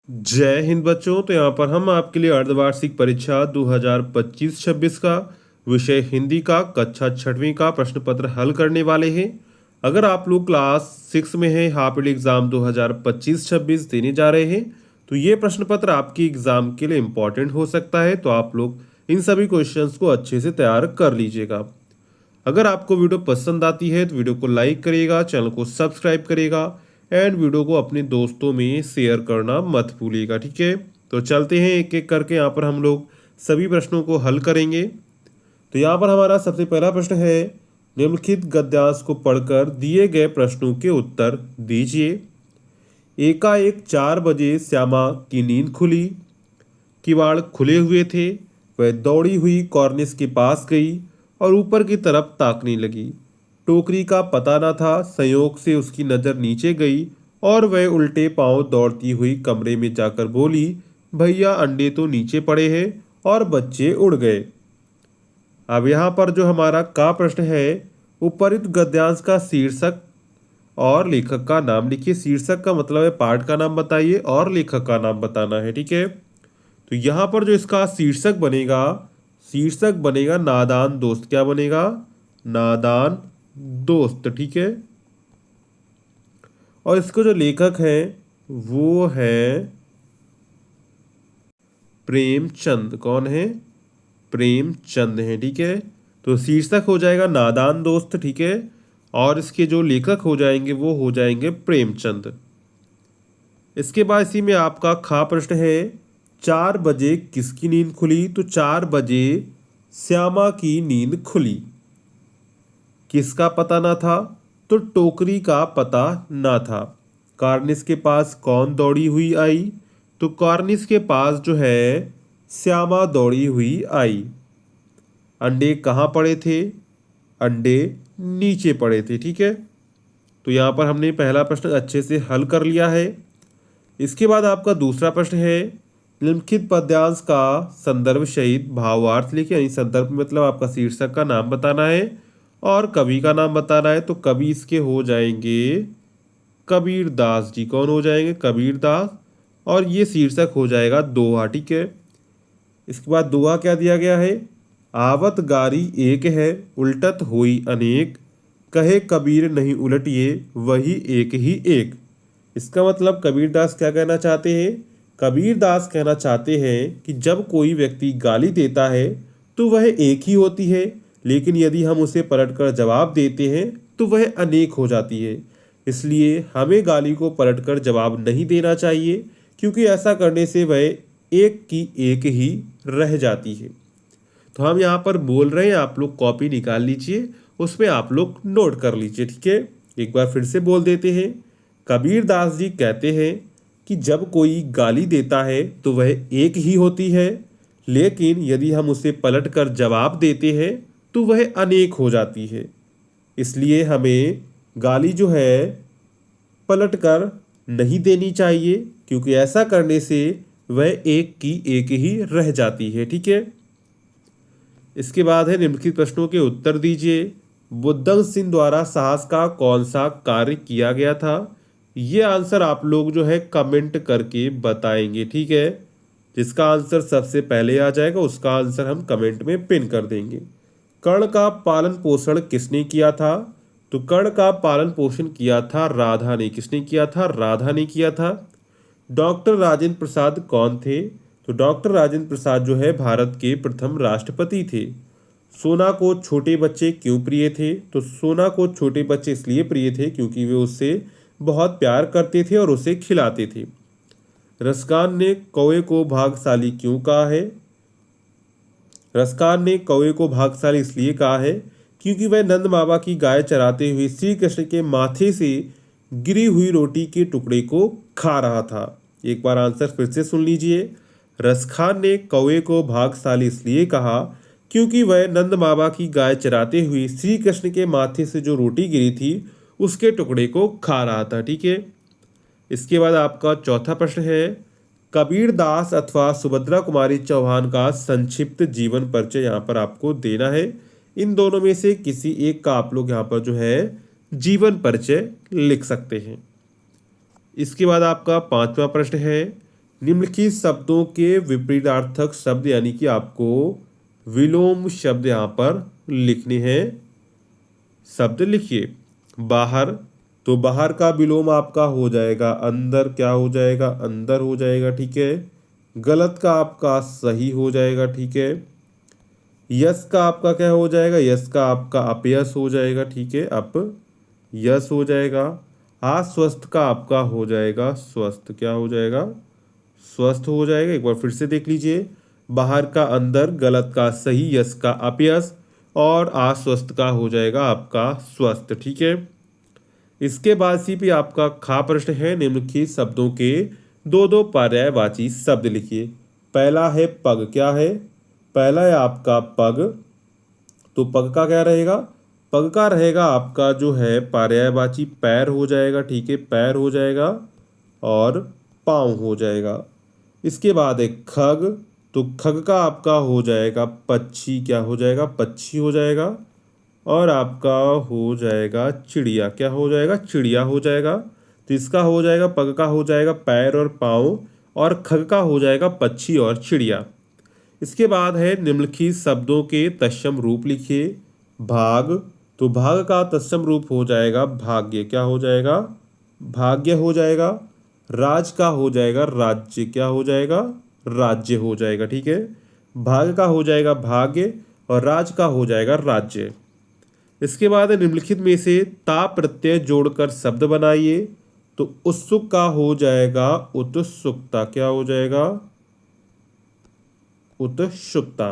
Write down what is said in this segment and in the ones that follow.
जय हिंद बच्चों। तो यहाँ पर हम आपके लिए अर्धवार्षिक परीक्षा 2025-26 का विषय हिंदी का कक्षा छठवीं का प्रश्न पत्र हल करने वाले हैं। अगर आप लोग क्लास 6 में हैं, हाफ ईयरली एग्जाम 2025-26 देने जा रहे हैं, तो ये प्रश्न पत्र आपकी एग्जाम के लिए इम्पोर्टेंट हो सकता है। तो आप लोग इन सभी क्वेश्चंस को अच्छे से तैयार कर लीजिएगा। अगर आपको वीडियो पसंद आती है तो वीडियो को लाइक करिएगा, चैनल को सब्सक्राइब करिएगा एंड वीडियो को अपने दोस्तों में शेयर करना मत भूलिएगा। ठीक है, तो चलते हैं एक एक करके यहाँ पर हम लोग सभी प्रश्नों को हल करेंगे। तो यहाँ पर हमारा सबसे पहला प्रश्न है, निम्नलिखित गद्यांश को पढ़कर दिए गए प्रश्नों के उत्तर दीजिए। एकाएक 4 बजे श्यामा की नींद खुली, किवाड़ खुले हुए थे। वह दौड़ी हुई कॉर्निस के पास गई और ऊपर की तरफ ताकने लगी। टोकरी का पता न था, संयोग से उसकी नज़र नीचे गई और वह उल्टे पांव दौड़ती हुई कमरे में जाकर बोली, भैया अंडे तो नीचे पड़े हैं और बच्चे उड़ गए। अब यहाँ पर जो हमारा का प्रश्न है, उपरित गद्यांश का शीर्षक और लेखक का नाम लिखिए। शीर्षक का मतलब है पाठ का नाम बताइए और लेखक का नाम बताना है। ठीक है, तो यहाँ पर जो इसका शीर्षक बनेगा नादान दोस्त। क्या बनेगा? नादान दोस्त। ठीक है, और इसको जो लेखक है वो है प्रेमचंद। कौन है? प्रेमचंद है। ठीक है, तो शीर्षक हो जाएगा नादान दोस्त। ठीक है, और इसके जो लेखक हो जाएंगे वो हो जाएंगे प्रेमचंद। इसके बाद इसी में आपका खा प्रश्न है, 4 बजे किसकी नींद खुली? तो 4 बजे श्यामा की नींद खुली। किसका पता ना था? तो टोकरी का पता ना था। कार्निस के पास कौन दौड़ी हुई आई? तो कार्निस के पास जो है श्यामा दौड़ी हुई आई। अंडे कहाँ पड़े थे? अंडे नीचे पड़े थे। ठीक है, तो यहाँ पर हमने पहला प्रश्न अच्छे से हल कर लिया है। इसके बाद आपका दूसरा प्रश्न है, निम्नलिखित पद्यांश का संदर्भ सहित भावार्थ लिखिए। यानी संदर्भ मतलब आपका शीर्षक का नाम बताना है और कवि का नाम बताना है। तो कवि इसके हो जाएंगे कबीर दास जी। कौन हो जाएंगे? कबीर दास। और ये शीर्षक हो जाएगा दोहा। ठीक है, इसके बाद दोहा क्या दिया गया है, आवत गारी एक है, उल्टत होई अनेक, कहे कबीर नहीं उलटिए, वही एक ही एक। इसका मतलब कबीर दास क्या कहना चाहते हैं? कबीर दास कहना चाहते हैं कि जब कोई व्यक्ति गाली देता है तो वह एक ही होती है, लेकिन यदि हम उसे पलटकर जवाब देते हैं तो वह अनेक हो जाती है। इसलिए हमें गाली को पलटकर जवाब नहीं देना चाहिए, क्योंकि ऐसा करने से वह एक की एक ही रह जाती है। तो हम यहाँ पर बोल रहे हैं, आप लोग कॉपी निकाल लीजिए, उसमें आप लोग नोट कर लीजिए। ठीक है, एक बार फिर से बोल देते हैं। कबीर दास जी कहते हैं कि जब कोई गाली देता है तो वह एक ही होती है, लेकिन यदि हम उसे पलटकर जवाब देते हैं तो वह अनेक हो जाती है। इसलिए हमें गाली जो है पलटकर नहीं देनी चाहिए, क्योंकि ऐसा करने से वह एक की एक ही रह जाती है। ठीक है, इसके बाद है निम्नलिखित प्रश्नों के उत्तर दीजिए। बुद्धंग सिंह द्वारा साहस का कौन सा कार्य किया गया था? ये आंसर आप लोग जो है कमेंट करके बताएंगे। ठीक है, जिसका आंसर सबसे पहले आ जाएगा उसका आंसर हम कमेंट में पिन कर देंगे। कर्ण का पालन पोषण किसने किया था? तो कर्ण का पालन पोषण किया था राधा ने। किसने किया था? राधा ने किया था। डॉक्टर राजेंद्र प्रसाद कौन थे? तो डॉक्टर राजेंद्र प्रसाद जो है भारत के प्रथम राष्ट्रपति थे। सोना को छोटे बच्चे क्यों प्रिय थे? तो सोना को छोटे बच्चे इसलिए प्रिय थे क्योंकि वे उससे बहुत प्यार करते थे और उसे खिलाते थे। रसकान ने कौवे को भाग्यशाली क्यों कहा है? रसकान ने कौवे को भाग्यशाली इसलिए कहा है क्योंकि वह नंद बाबा की गाय चराते हुए श्री कृष्ण के माथे से गिरी हुई रोटी के टुकड़े को खा रहा था। एक बार आंसर फिर से सुन लीजिए। रसखान ने कौवे को भाग्यशाली इसलिए कहा क्योंकि वह नंद बाबा की गाय चराते हुए श्री कृष्ण के माथे से जो रोटी गिरी थी उसके टुकड़े को खा रहा था। ठीक है, इसके बाद आपका चौथा प्रश्न है, कबीर दास अथवा सुभद्रा कुमारी चौहान का संक्षिप्त जीवन परिचय यहाँ पर आपको देना है। इन दोनों में से किसी एक का आप लोग यहाँ पर जो है जीवन परिचय लिख सकते हैं। इसके बाद आपका पांचवा प्रश्न है, निम्नलिखित शब्दों के विपरीतार्थक शब्द यानी कि आपको विलोम शब्द यहाँ पर लिखने हैं। शब्द लिखिए। बाहर, तो बाहर का विलोम आपका हो जाएगा अंदर, क्या हो जाएगा, अंदर हो जाएगा, ठीक है। गलत का आपका सही हो जाएगा, ठीक है। यस का आपका क्या हो जाएगा, यस का आपका अपयस हो जाएगा, ठीक है, अप यस हो जाएगा। अस्वस्थ का आपका हो जाएगा स्वस्थ, क्या हो जाएगा, स्वस्थ हो जाएगा। एक बार फिर से देख लीजिए। बाहर का अंदर, गलत का सही, यस का अपयस और अस्वस्थ का हो जाएगा आपका स्वस्थ, ठीक है। इसके बाद सी भी आपका खा प्रश्न है। निम्नलिखित शब्दों के दो दो पर्यायवाची शब्द लिखिए। पहला है पग, क्या है, पहला है आपका पग, तो पग का क्या रहेगा, पग का रहेगा आपका जो है पर्यायवाची पैर हो जाएगा, ठीक है, पैर हो जाएगा और पाँव हो जाएगा। इसके बाद है खग, तो खग का आपका हो जाएगा पक्षी, क्या हो जाएगा, पक्षी हो जाएगा। और आपका हो जाएगा चिड़िया, क्या हो जाएगा, चिड़िया हो जाएगा। तो इसका हो जाएगा, पग का हो जाएगा पैर और पाँव और खग का हो जाएगा पक्षी और चिड़िया। इसके बाद है निम्नलिखित शब्दों के तत्सम रूप लिखिए। भाग, तो भाग का तत्सम रूप हो जाएगा भाग्य, क्या हो जाएगा, भाग्य हो जाएगा। राज का हो जाएगा राज्य, क्या हो जाएगा, राज्य हो जाएगा, ठीक है। भाग का हो जाएगा भाग्य और राज का हो जाएगा राज्य। इसके बाद निम्नलिखित में से ता प्रत्यय जोड़कर शब्द बनाइए। तो उत्सुक का हो जाएगा उत्सुकता, क्या हो जाएगा, उत्सुकता।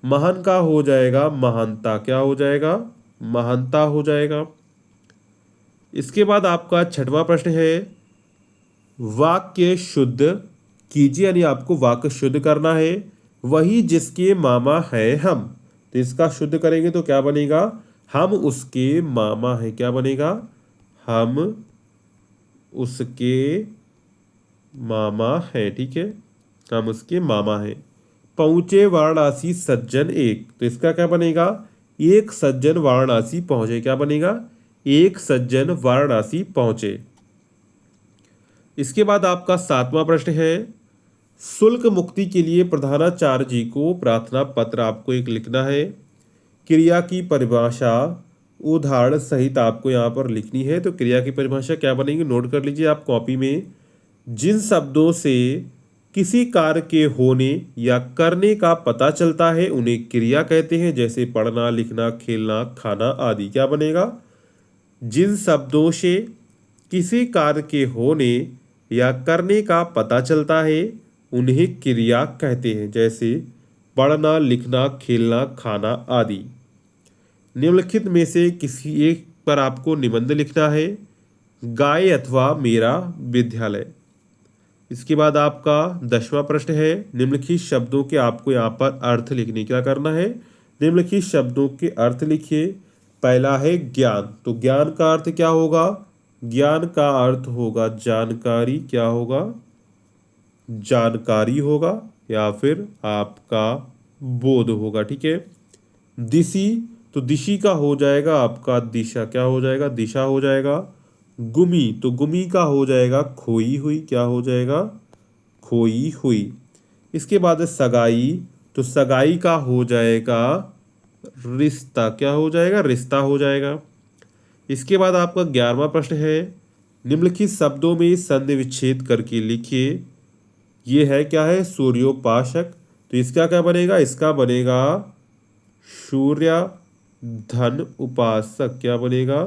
महान का हो जाएगा महानता, क्या हो जाएगा, महानता हो जाएगा। इसके बाद आपका छठवां प्रश्न है वाक्य शुद्ध कीजिए, यानी आपको वाक्य शुद्ध करना है। वही जिसके मामा है हम, तो इसका शुद्ध करेंगे तो क्या बनेगा, हम उसके मामा है, क्या बनेगा, हम उसके मामा है, ठीक है, हम उसके मामा है। पहुँचे वाराणसी सज्जन एक, तो इसका क्या बनेगा, एक सज्जन वाराणसी पहुँचे, क्या बनेगा, एक सज्जन वाराणसी पहुँचे। इसके बाद आपका सातवां प्रश्न है शुल्क मुक्ति के लिए प्रधानाचार्य जी को प्रार्थना पत्र आपको एक लिखना है। क्रिया की परिभाषा उदाहरण सहित आपको यहाँ पर लिखनी है। तो क्रिया की परिभाषा क्या बनेगी, नोट कर लीजिए आप कॉपी में। जिन शब्दों से किसी कार्य के होने या करने का पता चलता है उन्हें क्रिया कहते हैं, जैसे पढ़ना, लिखना, खेलना, खाना आदि। क्या बनेगा, जिन शब्दों से किसी कार्य के होने या करने का पता चलता है उन्हें क्रिया कहते हैं, जैसे पढ़ना, लिखना, खेलना, खाना आदि। निम्नलिखित में से किसी एक पर आपको निबंध लिखना है। गाय अथवा मेरा विद्यालय। इसके बाद आपका 10वां प्रश्न है निम्नलिखित शब्दों के आपको यहाँ पर अर्थ लिखने, क्या करना है, निम्नलिखित शब्दों के अर्थ लिखिए। पहला है ज्ञान, तो ज्ञान का अर्थ क्या होगा, ज्ञान का अर्थ होगा जानकारी, क्या होगा, जानकारी होगा या फिर आपका बोध होगा, ठीक है। दिशी, तो दिशी का हो जाएगा आपका दिशा, क्या हो जाएगा, दिशा हो जाएगा। गुमी, तो गुमी का हो जाएगा खोई हुई, क्या हो जाएगा, खोई हुई। इसके बाद सगाई, तो सगाई का हो जाएगा रिश्ता, क्या हो जाएगा, रिश्ता हो जाएगा। इसके बाद आपका 11वां प्रश्न है निम्नलिखित शब्दों में संधि विच्छेद करके लिखिए। ये है क्या है, सूर्योपासक, तो इसका क्या बनेगा, इसका बनेगा सूर्य धन उपासक, क्या बनेगा,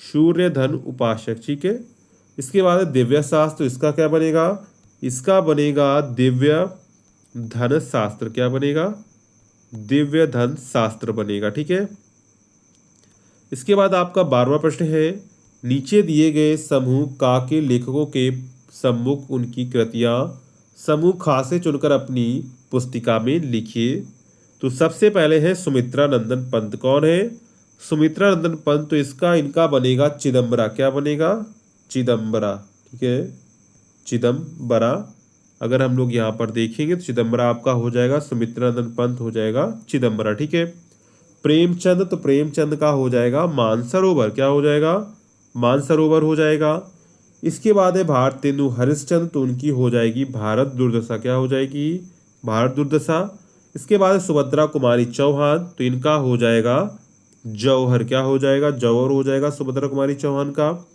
सूर्य धन उपासक, ठीक है। इसके बाद दिव्य शास्त्र, तो इसका क्या बनेगा, इसका बनेगा दिव्य धन शास्त्र, क्या बनेगा, दिव्य धन शास्त्र बनेगा, ठीक है। इसके बाद आपका 12वां प्रश्न है नीचे दिए गए समूह का के लेखकों के सम्मुख उनकी कृतियां समूह खा से चुनकर अपनी पुस्तिका में लिखिए। तो सबसे पहले है सुमित्रा नंदन पंत। कौन है, सुमित्रा नंदन पंत, तो इसका इनका बनेगा चिदम्बरा, क्या बनेगा, चिदम्बरा, ठीक है, चिदम्बरा। अगर हम लोग यहाँ पर देखेंगे तो चिदम्बरा आपका हो जाएगा, सुमित्रा नंदन पंत हो जाएगा चिदम्बरा, ठीक है। प्रेमचंद, तो प्रेमचंद का हो जाएगा मानसरोवर, क्या हो जाएगा, मानसरोवर हो जाएगा। इसके बाद है भारतेंदु हरिश्चंद्र, तो उनकी हो जाएगी भारत दुर्दशा। क्या हो जाएगी? भारत दुर्दशा। इसके बाद है सुभद्रा कुमारी चौहान, तो इनका हो जाएगा जौहर। क्या हो जाएगा? जौहर हो जाएगा सुभद्रा कुमारी चौहान का।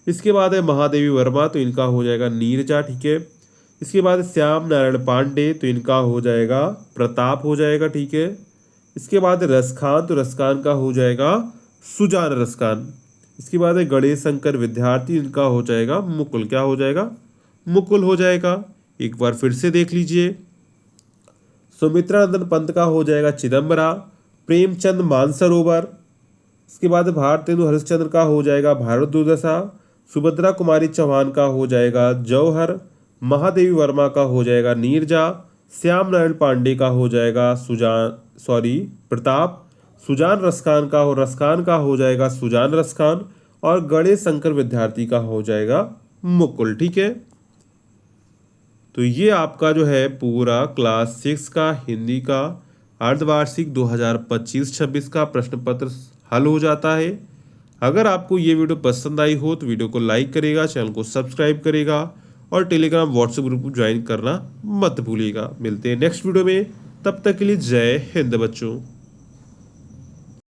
इसके बाद है महादेवी वर्मा, तो इनका हो जाएगा नीरजा। ठीक है। इसके बाद श्याम नारायण पांडे, तो इनका हो जाएगा प्रताप हो जाएगा। ठीक है। इसके बाद रसखान, तो रसखान का हो जाएगा सुजान रसखान। इसके बाद है गणेश शंकर विद्यार्थी, इनका हो जाएगा मुकुल। क्या हो जाएगा? मुकुल हो जाएगा। एक बार फिर से देख लीजिए। सुमित्रानंदन पंत का हो जाएगा चिदम्बरा। प्रेमचंद मानसरोवर। इसके बाद भारतेंदु हरिश्चंद्र का हो जाएगा भारत दुर्दशा। सुभद्रा कुमारी चौहान का हो जाएगा जौहर। महादेवी वर्मा का हो जाएगा नीरजा। श्याम नारायण पांडे का हो जाएगा प्रताप। सुजान रसखान का हो जाएगा सुजान रसखान। और गणेश शंकर विद्यार्थी का हो जाएगा मुकुल। ठीक है। तो ये आपका जो है पूरा क्लास 6 का हिंदी का अर्धवार्षिक 2025-26 का प्रश्न पत्र हल हो जाता है। अगर आपको ये वीडियो पसंद आई हो तो वीडियो को लाइक करेगा, चैनल को सब्सक्राइब करेगा और टेलीग्राम व्हाट्सएप ग्रुप को ज्वाइन करना मत भूलिएगा। मिलते हैं नेक्स्ट वीडियो में, तब तक के लिए जय हिंद बच्चों।